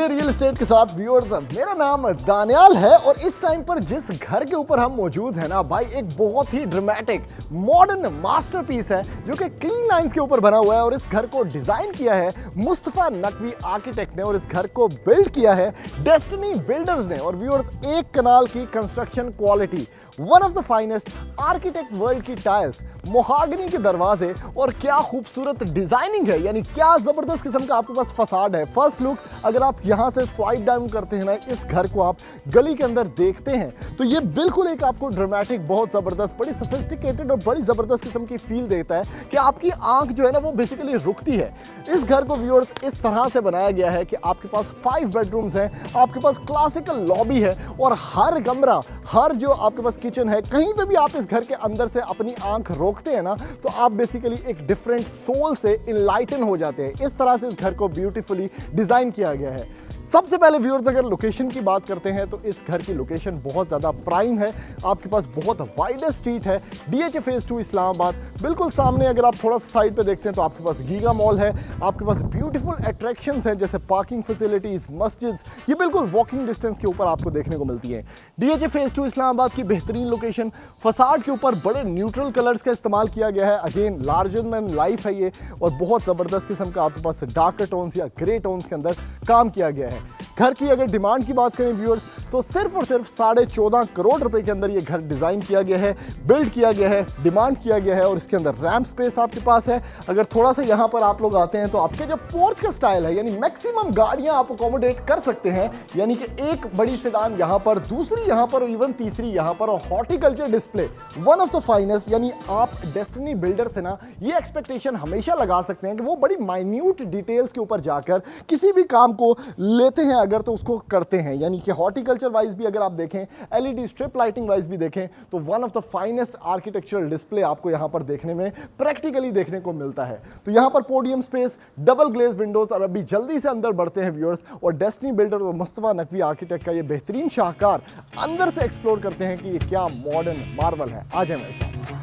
Day real estate के साथ viewers, मेरा नाम दानियाल है और इस टाइम पर जिस घर के ऊपर हम मौजूद हैं ना भाई, एक बहुत ही ड्रामेटिक मॉडर्न मास्टरपीस है जो कि क्लीन लाइंस के ऊपर बना हुआ है। और इस घर को डिजाइन किया है मुस्तफा नकवी आर्किटेक्ट ने और इस घर को बिल्ड किया है डेस्टिनी बिल्डर्स ने। और व्यूअर्स, एक कनाल की construction quality, one of the finest architect world की टाइल्स, मोहागनी के दरवाजे और क्या खूबसूरत डिजाइनिंग है, यानी क्या जबरदस्त किस्म का आपके पास फसाड है। फर्स्ट लुक अगर आप यहां से स्वाइप डाउन करते हैं ना, इस घर को आप गली के अंदर देखते हैं तो ये बिल्कुल एक आपको ड्रामेटिक, बहुत जबरदस्त, बड़ी सोफिस्टिकेटेड और बड़ी जबरदस्त किस्म की फील देता है कि आपकी आंख जो है ना वो बेसिकली रुकती है। इस घर को व्यूअर्स इस तरह से बनाया गया है कि आपके पास 5 बेडरूम्स हैं, आपके पास क्लासिकल लॉबी है और हर कमरा, हर जो आपके पास किचन है, कहीं पे भी आप इस घर के अंदर से अपनी आंख रोकते हैं ना तो आप बेसिकली एक डिफरेंट सोल से इनलाइटन हो जाते हैं। इस तरह से इस घर को ब्यूटीफुली डिजाइन किया गया है। सबसे पहले व्यूअर्स, अगर लोकेशन की बात करते हैं तो इस घर की लोकेशन बहुत ज़्यादा प्राइम है। आपके पास बहुत वाइडेस्ट स्ट्रीट है, DHA फेज 2 इस्लामाबाद। बिल्कुल सामने अगर आप थोड़ा सा साइड पे देखते हैं तो आपके पास गीगा मॉल है, आपके पास ब्यूटीफुल अट्रैक्शंस हैं जैसे पार्किंग फैसिलिटीज, मस्जिद्स, ये बिल्कुल वॉकिंग डिस्टेंस के ऊपर आपको देखने को मिलती है। DHA फेज 2 इस्लामाबाद की बेहतरीन लोकेशन, फसाड के ऊपर बड़े न्यूट्रल कलर्स का इस्तेमाल किया गया है। अगेन लार्जर देन लाइफ है ये और बहुत ज़बरदस्त किस्म का आपके पास डार्कर टोन्स या ग्रे टोन्स के अंदर काम किया गया है। घर की अगर डिमांड की बात करें व्यूअर्स तो सिर्फ और सिर्फ 14.5 करोड़ रुपए के अंदर ये घर डिजाइन किया गया है, बिल्ड किया गया है, डिमांड किया गया है और इसके अंदर रैम्प स्पेस आपके पास है। अगर थोड़ा सा यहाँ पर आप लोग आते हैं तो आपके जो पोर्च का स्टाइल है, यानी मैक्सिमम गाड़ियां आप अकोमोडेट कर सकते हैं, यानी कि एक बड़ी सेडान यहाँ पर, दूसरी यहाँ पर और इवन तीसरी यहाँ पर। और horticulture display one of the finest, यानी आप डेस्टिनी बिल्डर से ना ये एक्सपेक्टेशन हमेशा लगा सकते हैं कि वो बड़ी माइन्यूट डिटेल्स के ऊपर जाकर किसी भी काम को लेते हैं अगर तो उसको करते हैं। यानी कि हॉर्टिकल्चर वाइज भी अगर आप देखें, LED स्ट्रिप लाइटिंग वाइज भी देखें तो one of the finest architectural display आपको यहां पर देखने में प्रैक्टिकली देखने को मिलता है। तो यहां पर podium space, double glaze windows. और अभी जल्दी से अंदर बढ़ते हैं व्यूअर्स और डेस्टिनी बिल्डर और मुस्तफा नकवी आर्किटेक्ट का ये बेहतरीन शाहकार अंदर से एक्सप्लोर करते हैं कि ये क्या मॉडर्न मार्वल है। आ जाए मेरे साथ।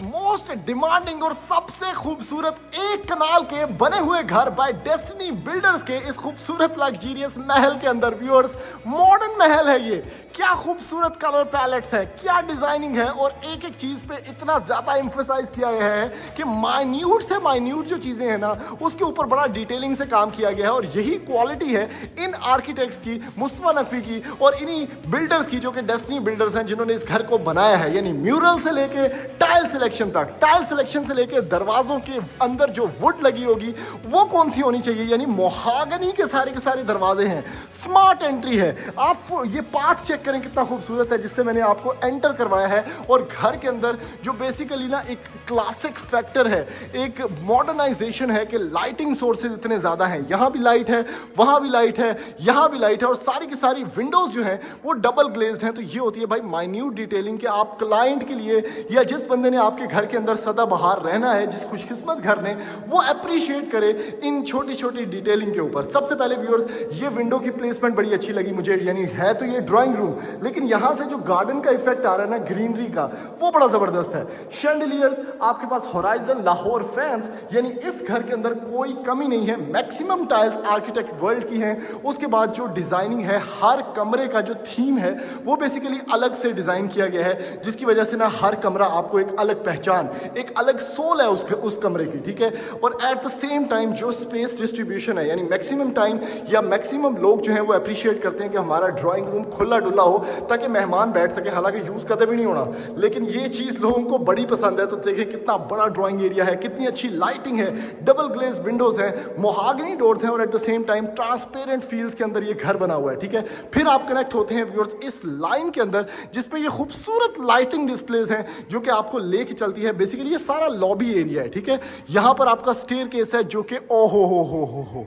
मोस्ट डिमांडिंग और सबसे खूबसूरत एक कनाल के बने हुए घर बाय डेस्टिनी बिल्डर्स के इस खूबसूरत लग्जरियस महल के अंदर व्यूअर्स, मॉडर्न महल है ये। क्या खूबसूरत कलर पैलेट्स है, क्या डिजाइनिंग है और एक एक चीज पे इतना ज्यादा एम्फसाइज किया गया है कि माइन्यूट से माइन्यूट जो चीजें हैं ना उसके ऊपर बड़ा डिटेलिंग से काम किया गया है। और यही क्वालिटी है इन आर्किटेक्ट्स की, मुस्तफा नकवी की और इन्हीं बिल्डर्स की जो कि डेस्टिनी बिल्डर्स हैं जिन्होंने इस घर को बनाया है। यानी म्यूरल से लेके टाइल सिलेक्शन तक, टाइल सिलेक्शन से लेके दरवाजों के अंदर जो वुड लगी होगी वो कौन सी होनी चाहिए, यानी मोहागनी के सारे दरवाजे हैं। स्मार्ट एंट्री है, आप ये पाथ चेक करें कितना खूबसूरत है जिससे मैंने आपको एंटर करवाया है। और घर के अंदर जो बेसिकली ना एक क्लासिक फैक्टर है, एक मॉडर्नाइजेशन है कि लाइटिंग सोर्सेज इतने ज्यादा हैं। यहां भी लाइट है, वहां भी लाइट है, यहां भी लाइट है और सारी की सारी विंडोज जो हैं वो डबल ग्लेज्ड हैं। तो ये होती है भाई माइन्यूट डिटेलिंग कि आप क्लाइंट के लिए या जिस बंदे ने आपके घर के अंदर सदाबहार रहना है, जिस खुशकिस्मत घर ने, वो अप्रिशिएट करे इन छोटी छोटी डिटेलिंग के ऊपर। सबसे पहले व्यूअर्स, ये विंडो की प्लेसमेंट बड़ी अच्छी लगी मुझे। यानी है तो ये ड्राइंग रूम, लेकिन यहां से जो गार्डन का इफेक्ट आ रहा है ना, ग्रीनरी का, वो बड़ा जबरदस्त है। शैंडलियर्स, आपके पास होराइजन लाहौर फैंस, यानी इस घर के अंदर कोई कमी नहीं है। मैक्सिमम टाइल्स आर्किटेक्ट वर्ल्ड की हैं। उसके बाद जो डिजाइनिंग है, हर कमरे का जो थीम है वो बेसिकली अलग से डिजाइन किया गया है, जिसकी वजह से ना हर कमरा आपको एक अलग पहचान, दौरान एक अलग सोल है उस कमरे की, ठीक है। और एट द सेम टाइम जो स्पेस डिस्ट्रीब्यूशन है, यानी मैक्सिमम टाइम या मैक्सिमम लोग जो हैं वो अप्रिशिएट करते हैं कि हमारा ड्राइंग रूम खुला डुला हो ताकि मेहमान बैठ सके, हालांकि यूज़ कदे भी नहीं होना, लेकिन ये चीज़ लोगों को बड़ी पसंद है। तो देखें कितना बड़ा ड्राइंग एरिया है, कितनी अच्छी लाइटिंग है, डबल ग्लेज विंडोज हैं, मोहागनी डोर्स हैं और at the same time transparent fields के अंदर ये घर बना हुआ है, ठीक है। फिर आप कनेक्ट होते हैं व्यूअर्स इस लाइन के अंदर जिसपे ये खूबसूरत लाइटिंग डिस्प्लेज हैं जो कि आपको लेके चलती है। बेसिकली ये सारा लॉबी एरिया है, ठीक है। यहां पर आपका स्टेयरकेस है जो कि ओ हो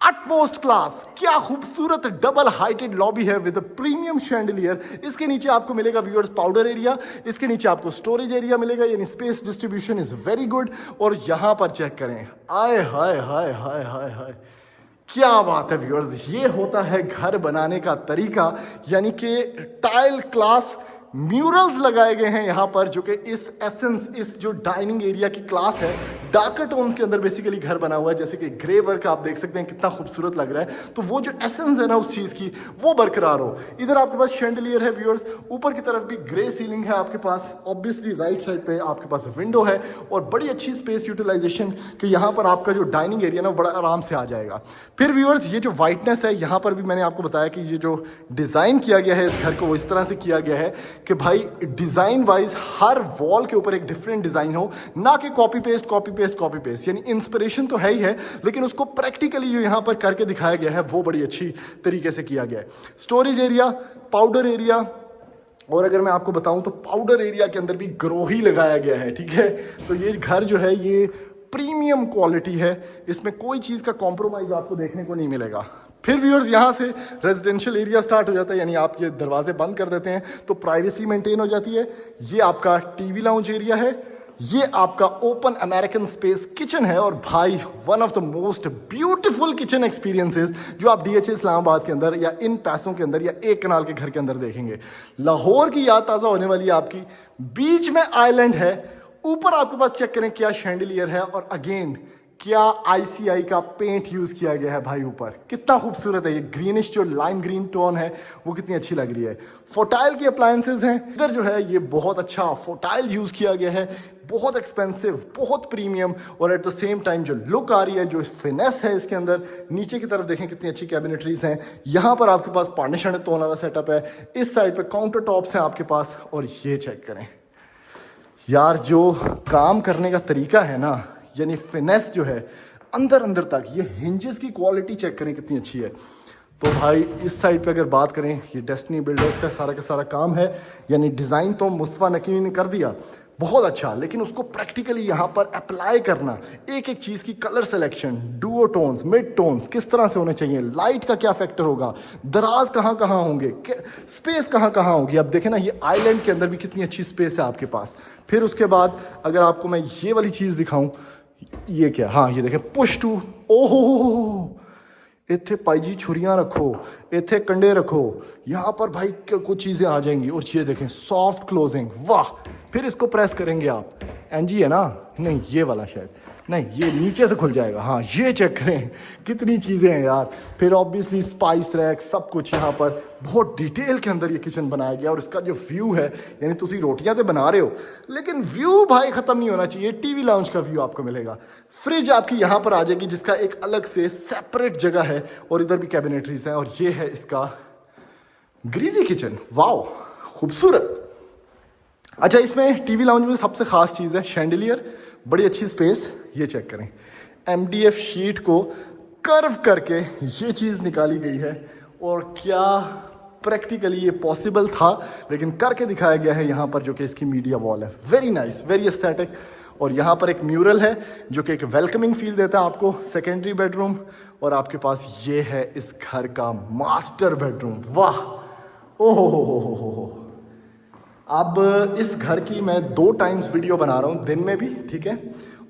अटमोस्ट क्लास, क्या खूबसूरत डबल हाइटेड लॉबी है विद प्रीमियम शैंडलियर। इसके नीचे आपको मिलेगा व्यूअर्स पाउडर एरिया, इसके नीचे आपको स्टोरेज एरिया मिलेगा, यानी space distribution is very good. और यहां पर चेक करें, आय हाय हाय हाय हाय हाय, क्या बात है व्यूअर्स, ये होता है घर बनाने का तरीका, यानी कि टाइल क्लास म्यूरल्स लगाए गए हैं यहाँ पर जो कि इस एसेंस, इस जो डाइनिंग एरिया की क्लास है, डार्कर टोन्स के अंदर बेसिकली घर बना हुआ है। जैसे कि ग्रे वर्क आप देख सकते हैं कितना खूबसूरत लग रहा है, तो वो जो एसेंस है ना उस चीज़ की वो बरकरार हो। इधर आपके पास शैंडलियर है व्यूअर्स, ऊपर की तरफ भी ग्रे सीलिंग है आपके पास, ऑब्वियसली राइट साइड पे आपके पास विंडो है और बड़ी अच्छी स्पेस यूटिलाइजेशन कि यहाँ पर आपका जो डाइनिंग एरिया ना बड़ा आराम से आ जाएगा। फिर व्यूअर्स ये जो वाइटनेस है, यहाँ पर भी मैंने आपको बताया कि ये जो डिज़ाइन किया गया है इस घर को वो इस तरह से किया गया है कि भाई डिजाइन वाइज हर वॉल के ऊपर एक डिफरेंट डिजाइन हो, ना कि copy paste copy paste copy paste. यानी इंस्पिरेशन तो है ही है, लेकिन उसको प्रैक्टिकली जो यहां पर करके दिखाया गया है वो बड़ी अच्छी तरीके से किया गया है। स्टोरेज एरिया, पाउडर एरिया, और अगर मैं आपको बताऊं तो पाउडर एरिया के अंदर भी ग्रो ही लगाया गया है, ठीक है। तो ये घर जो है ये प्रीमियम क्वालिटी है, इसमें कोई चीज़ का कॉम्प्रोमाइज आपको देखने को नहीं मिलेगा। फिर व्यूअर्स यहाँ से रेजिडेंशियल एरिया स्टार्ट हो जाता है, यानी आप ये दरवाजे बंद कर देते हैं तो प्राइवेसी मेंटेन हो जाती है। ये आपका टीवी लाउंज एरिया है, ये आपका ओपन अमेरिकन स्पेस किचन है, और भाई one of the most beautiful kitchen experiences जो आप DHA इस्लामाबाद के अंदर या इन पैसों के अंदर या एक कनाल के घर के अंदर देखेंगे। लाहौर की याद ताज़ा होने वाली है आपकी। बीच में आइलैंड है, ऊपर आपके पास चेक करें क्या शैंडलियर है, और अगेन क्या ICI का पेंट यूज किया गया है भाई ऊपर, कितना खूबसूरत है। ये ग्रीनिश जो लाइम ग्रीन टोन है वो कितनी अच्छी लग रही है। फोटाइल की अप्लायंसेज हैं इधर जो है, ये बहुत अच्छा फोटाइल यूज किया गया है, बहुत एक्सपेंसिव, बहुत प्रीमियम, और एट द सेम टाइम जो लुक आ रही है, जो फिनेस है इसके अंदर। नीचे की तरफ देखें कितनी अच्छी कैबिनेटरीज हैं, यहाँ पर आपके पास पार्टीशन तोन वाला सेटअप है, इस साइड पे काउंटर टॉप्स हैं आपके पास, और ये चेक करें यार जो काम करने का तरीका है ना, यानी फिनेस जो है अंदर अंदर तक, ये हिंजेस की क्वालिटी चेक करें कितनी अच्छी है। तो भाई इस साइड पे अगर बात करें, ये डेस्टिनी बिल्डर्स का सारा काम है, यानी डिज़ाइन तो मुस्तफा नकीमी ने कर दिया बहुत अच्छा, लेकिन उसको प्रैक्टिकली यहाँ पर अप्लाई करना, एक एक चीज़ की colour selection, duo tones, mid tones किस तरह से होने चाहिए, लाइट का क्या फैक्टर होगा, दराज कहाँ कहाँ होंगे, स्पेस कहाँ कहाँ होगी। अब देखें ना ये आइलैंड के अंदर भी कितनी अच्छी स्पेस है आपके पास। फिर उसके बाद अगर आपको मैं ये वाली चीज़ दिखाऊं, ये क्या, हाँ ये देखें पुश टू, ओहो इत्थे भाई जी छुरियां रखो, इत्थे कंडे रखो, यहाँ पर भाई कुछ चीज़ें आ जाएंगी। और ये देखें सॉफ्ट क्लोजिंग, वाह। फिर इसको प्रेस करेंगे आप, एनजी है ना, नहीं ये वाला शायद नहीं, ये नीचे से खुल जाएगा, हाँ ये चेक करें कितनी चीज़ें हैं यार। फिर ऑब्वियसली स्पाइस रैक, सब कुछ यहाँ पर बहुत डिटेल के अंदर ये किचन बनाया गया। और इसका जो व्यू है, यानी तुसी रोटियां तो बना रहे हो लेकिन व्यू भाई ख़त्म नहीं होना चाहिए। टीवी लाउंज का व्यू आपको मिलेगा, फ्रिज आपकी यहाँ पर आ जाएगी जिसका एक अलग से सेपरेट जगह है, और इधर भी कैबिनेटरीज हैं। और ये है इसका ग्रीजी किचन, वाओ खूबसूरत। अच्छा, इसमें टीवी लाउंज में सबसे खास चीज़ है शैंडलियर, बड़ी अच्छी स्पेस। ये चेक करें, MDF शीट को कर्व करके ये चीज़ निकाली गई है, और क्या प्रैक्टिकली ये पॉसिबल था, लेकिन करके दिखाया गया है यहाँ पर, जो कि इसकी मीडिया वॉल है। Very nice, very aesthetic. और यहाँ पर एक म्यूरल है जो कि एक वेलकमिंग फील देता है आपको, सेकेंडरी बेडरूम। और आपके पास ये है इस घर का मास्टर बेडरूम, वाह, ओहो हो। अब इस घर की मैं 2 टाइम्स वीडियो बना रहा हूँ, दिन में भी, ठीक है,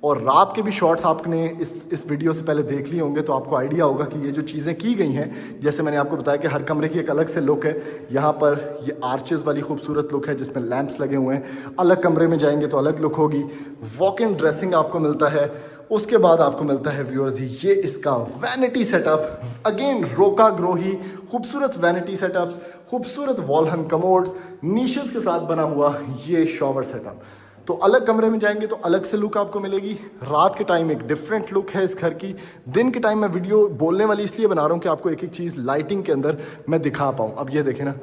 और रात के भी शॉट्स आपने इस वीडियो से पहले देख लिए होंगे, तो आपको आइडिया होगा कि ये जो चीज़ें की गई हैं, जैसे मैंने आपको बताया कि हर कमरे की एक अलग से लुक है। यहाँ पर ये आर्चेस वाली खूबसूरत लुक है जिसमें लैंप्स लगे हुए हैं, अलग कमरे में जाएंगे तो अलग लुक होगी। वॉक इन ड्रेसिंग आपको मिलता है, उसके बाद आपको मिलता है व्यूअर्स ये इसका वैनिटी सेटअप, अगेन रोका ग्रोही, खूबसूरत वैनिटी सेटअप्स, खूबसूरत वॉल हंग कमोड्स, नीशेस के साथ बना हुआ ये शॉवर सेटअप। तो अलग कमरे में जाएंगे तो अलग से लुक आपको मिलेगी। रात के टाइम एक डिफरेंट लुक है इस घर की। दिन के टाइम मैं वीडियो बोलने वाली इसलिए बना रहा हूँ कि आपको एक एक चीज़ लाइटिंग के अंदर मैं दिखा पाऊँ। अब ये देखें ना,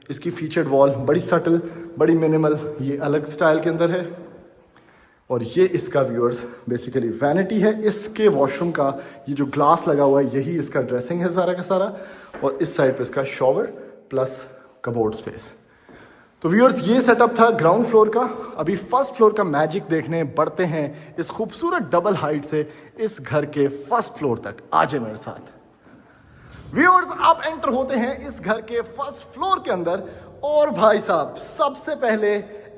इसकी फीचर्ड वॉल बड़ी सटल, बड़ी मिनिमल, ये अलग स्टाइल के अंदर है। और ये इसका व्यूअर्स बेसिकली वैनिटी है। इसके वॉशरूम का ये जो ग्लास लगा हुआ है यही इसका ड्रेसिंग है सारा का सारा। और इस साइड पे इसका शॉवर प्लस कबोर्ड स्पेस। तो व्यूअर्स ये सेटअप था ग्राउंड फ्लोर का। अभी फर्स्ट फ्लोर का मैजिक देखने बढ़ते हैं इस खूबसूरत डबल हाइट से इस घर के फर्स्ट फ्लोर तक। आ जाए मेरे साथ व्यूअर्स। आप एंटर होते हैं इस घर के फर्स्ट फ्लोर के अंदर और भाई साहब सबसे पहले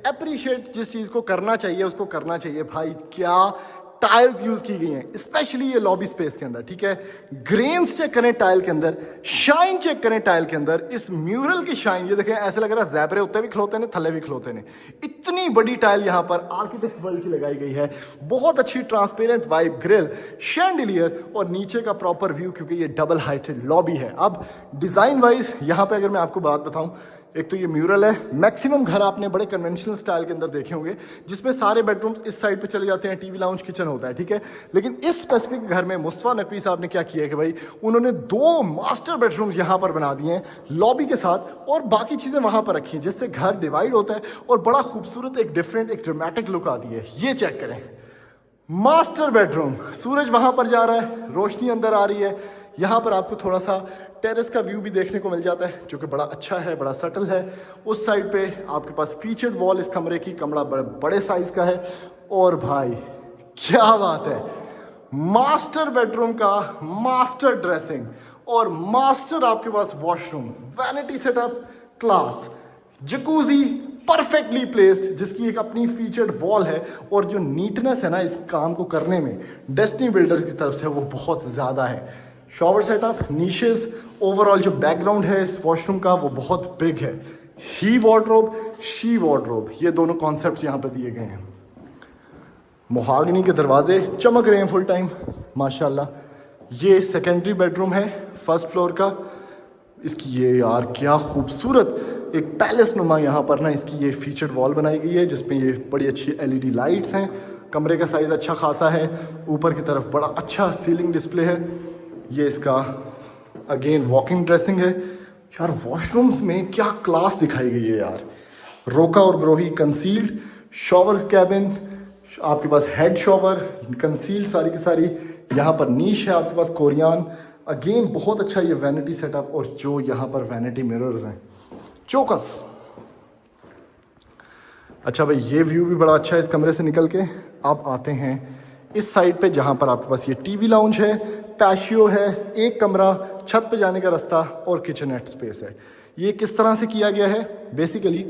अप्रिशिएट जिस चीज को करना चाहिए उसको करना चाहिए भाई। क्या टाइल्स यूज की गई हैं, स्पेशली ये लॉबी स्पेस के अंदर, ठीक है। ग्रेन्स चेक करें टाइल के अंदर, शाइन चेक करें टाइल के अंदर। इस म्यूरल की शाइन ये देखें, ऐसे लग रहा है ज़ैबरे उत्ते भी खलोते ने थल्ले भी खलोते ने। इतनी बड़ी टाइल यहाँ पर आर्किटेक्ट वर्ल्ड की लगाई गई है। बहुत अच्छी ट्रांसपेरेंट वाइब, ग्रिल, शैंडिलियर और नीचे का प्रॉपर व्यू, क्योंकि ये डबल हाइटेड लॉबी है। अब डिजाइन वाइज यहाँ पे अगर मैं आपको बात बताऊं, एक तो ये म्यूरल है। मैक्सिमम घर आपने बड़े कन्वेंशनल स्टाइल के अंदर देखे होंगे जिसमें सारे बेडरूम्स इस साइड पे चले जाते हैं, टीवी लाउंज किचन होता है, ठीक है। लेकिन इस स्पेसिफिक घर में मुस्तफा नकवी साहब ने क्या किया है कि भाई उन्होंने 2 मास्टर बेडरूम्स यहाँ पर बना दिए हैं लॉबी के साथ और बाकी चीज़ें वहाँ पर रखी हैं, जिससे घर डिवाइड होता है और बड़ा खूबसूरत एक डिफरेंट एक ड्रामेटिक लुक आती है। ये चेक करें मास्टर बेडरूम, सूरज वहाँ पर जा रहा है, रोशनी अंदर आ रही है। यहाँ पर आपको थोड़ा सा टेरेस का व्यू भी देखने को मिल जाता है जो कि बड़ा अच्छा है, बड़ा सटल है। उस साइड पे आपके पास फीचर्ड वॉल इस कमरे की, कमरा बड़े साइज का है। और भाई क्या बात है, मास्टर बेडरूम का मास्टर ड्रेसिंग और मास्टर आपके पास washroom, vanity setup class, jacuzzi perfectly placed, जिसकी एक अपनी फीचर्ड वॉल है। और जो नीटनेस है ना इस काम को करने में डेस्टिनी बिल्डर्स की तरफ से वो बहुत ज़्यादा है। शॉवर सेटअप, नीशेस, ओवरऑल जो बैकग्राउंड है इस वॉशरूम का वो बहुत बिग है। ही वार्डरोब, शी वार्डरोब, ये दोनों कॉन्सेप्ट्स यहाँ पे दिए गए हैं। मोहागनी के दरवाजे चमक रहे हैं फुल टाइम माशाल्लाह। ये सेकेंडरी बेडरूम है फर्स्ट फ्लोर का। इसकी ये यार क्या खूबसूरत एक पैलेस नुमा यहाँ पर ना इसकी ये फीचर्ड वॉल बनाई गई है जिसमें ये बड़ी अच्छी LED लाइट्स हैं। कमरे का साइज़ अच्छा खासा है। ऊपर की तरफ बड़ा अच्छा सीलिंग डिस्प्ले है। ये इसका अगेन वॉकिंग ड्रेसिंग है। यार वॉशरूम्स में क्या क्लास दिखाई गई है यार। रोका और ग्रोही कंसील्ड, शॉवर कैबिन, आपके पास हेड शॉवर कंसील्ड सारी की सारी। यहाँ पर नीश है आपके पास कोरियान। अगेन बहुत अच्छा ये वैनिटी सेटअप और जो यहाँ पर वैनिटी मिरर्स हैं चौकस। अच्छा भाई ये व्यू भी बड़ा अच्छा है इस कमरे से निकल के। आप आते हैं इस साइड पे जहाँ पर आपके पास ये टीवी लाउंज है, पैशियो है, एक कमरा, छत पे जाने का रास्ता और किचनएट स्पेस है। ये किस तरह से किया गया है, बेसिकली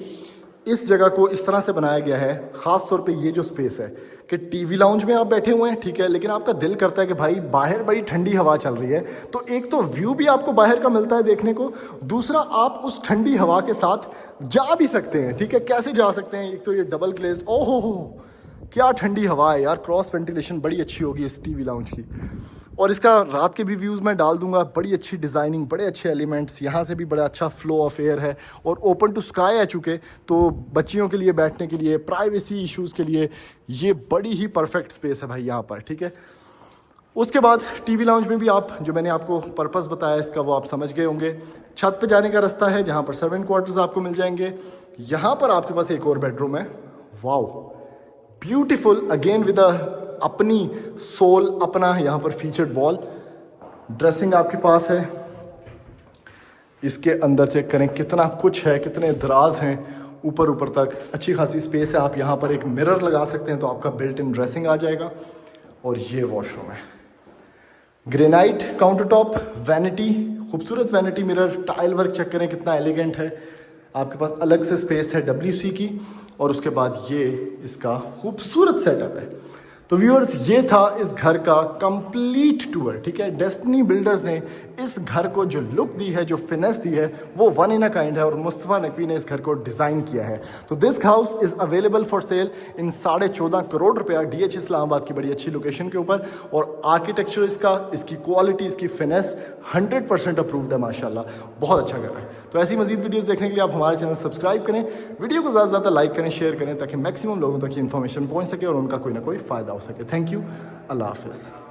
इस जगह को इस तरह से बनाया गया है, ख़ास तौर पे ये जो स्पेस है कि टीवी लाउंज में आप बैठे हुए हैं, ठीक है, लेकिन आपका दिल करता है कि भाई बाहर बड़ी ठंडी हवा चल रही है, तो एक तो व्यू भी आपको बाहर का मिलता है देखने को, दूसरा आप उस ठंडी हवा के साथ जा भी सकते हैं, ठीक है। कैसे जा सकते हैं, एक तो ये डबल ग्लेज, ओहो हो क्या ठंडी हवा है यार, क्रॉस वेंटिलेशन बड़ी अच्छी होगी इस टीवी लाउंज की। और इसका रात के भी व्यूज़ मैं डाल दूंगा, बड़ी अच्छी डिज़ाइनिंग, बड़े अच्छे एलिमेंट्स, यहाँ से भी बड़ा अच्छा फ्लो ऑफ एयर है और ओपन टू स्काई आ चुके, तो बच्चियों के लिए बैठने के लिए, प्राइवेसी इश्यूज़ के लिए ये बड़ी ही परफेक्ट स्पेस है भाई यहाँ पर, ठीक है। उसके बाद टीवी लाउंज में भी आप जो मैंने आपको पर्पस बताया इसका वो आप समझ गए होंगे। छत पे जाने का रास्ता है जहाँ पर सर्वेंट क्वार्टर्स आपको मिल जाएंगे। यहाँ पर आपके पास एक और बेडरूम है, वाओ ब्यूटीफुल, अगेन विद अपनी सोल, अपना यहाँ पर फीचर्ड वॉल, ड्रेसिंग आपके पास है। इसके अंदर चेक करें कितना कुछ है, कितने दराज हैं ऊपर तक, अच्छी खासी स्पेस है। आप यहाँ पर एक मिरर लगा सकते हैं तो आपका बिल्ट इन ड्रेसिंग आ जाएगा। और ये वॉशरूम है, ग्रेनाइट काउंटर टॉप, वैनिटी, खूबसूरत vanity mirror, tile work check करें कितना एलिगेंट है। आपके पास अलग से स्पेस है WC की। और उसके बाद ये इसका खूबसूरत सेटअप है। तो व्यूअर्स ये था इस घर का कंप्लीट टूर, ठीक है। डेस्टिनी बिल्डर्स ने इस घर को जो लुक दी है, जो फिनेस दी है, वो वन इन अ काइंड है और मुस्तफ़ा नकवी ने इस घर को डिज़ाइन किया है। तो this house is available for sale in 14.5 crore रुपया DH इस्लामाबाद की बड़ी अच्छी लोकेशन के ऊपर। और आर्किटेक्चर इसका, इसकी क्वालिटी, इसकी फिनेस 100% अप्रूव्ड है माशाल्लाह, बहुत अच्छा घर है। तो ऐसी मजीद वीडियोस देखने के लिए आप हमारे चैनल सब्सक्राइब करें, वीडियो को ज़्यादा से ज़्यादा लाइक करें, शेयर करें, ताकि मैक्सिमम लोगों तक ये इन्फॉर्मेशन पहुंच सके और उनका कोई ना कोई फ़ायदा हो सके। थैंक यू, अल्लाह हाफिज़।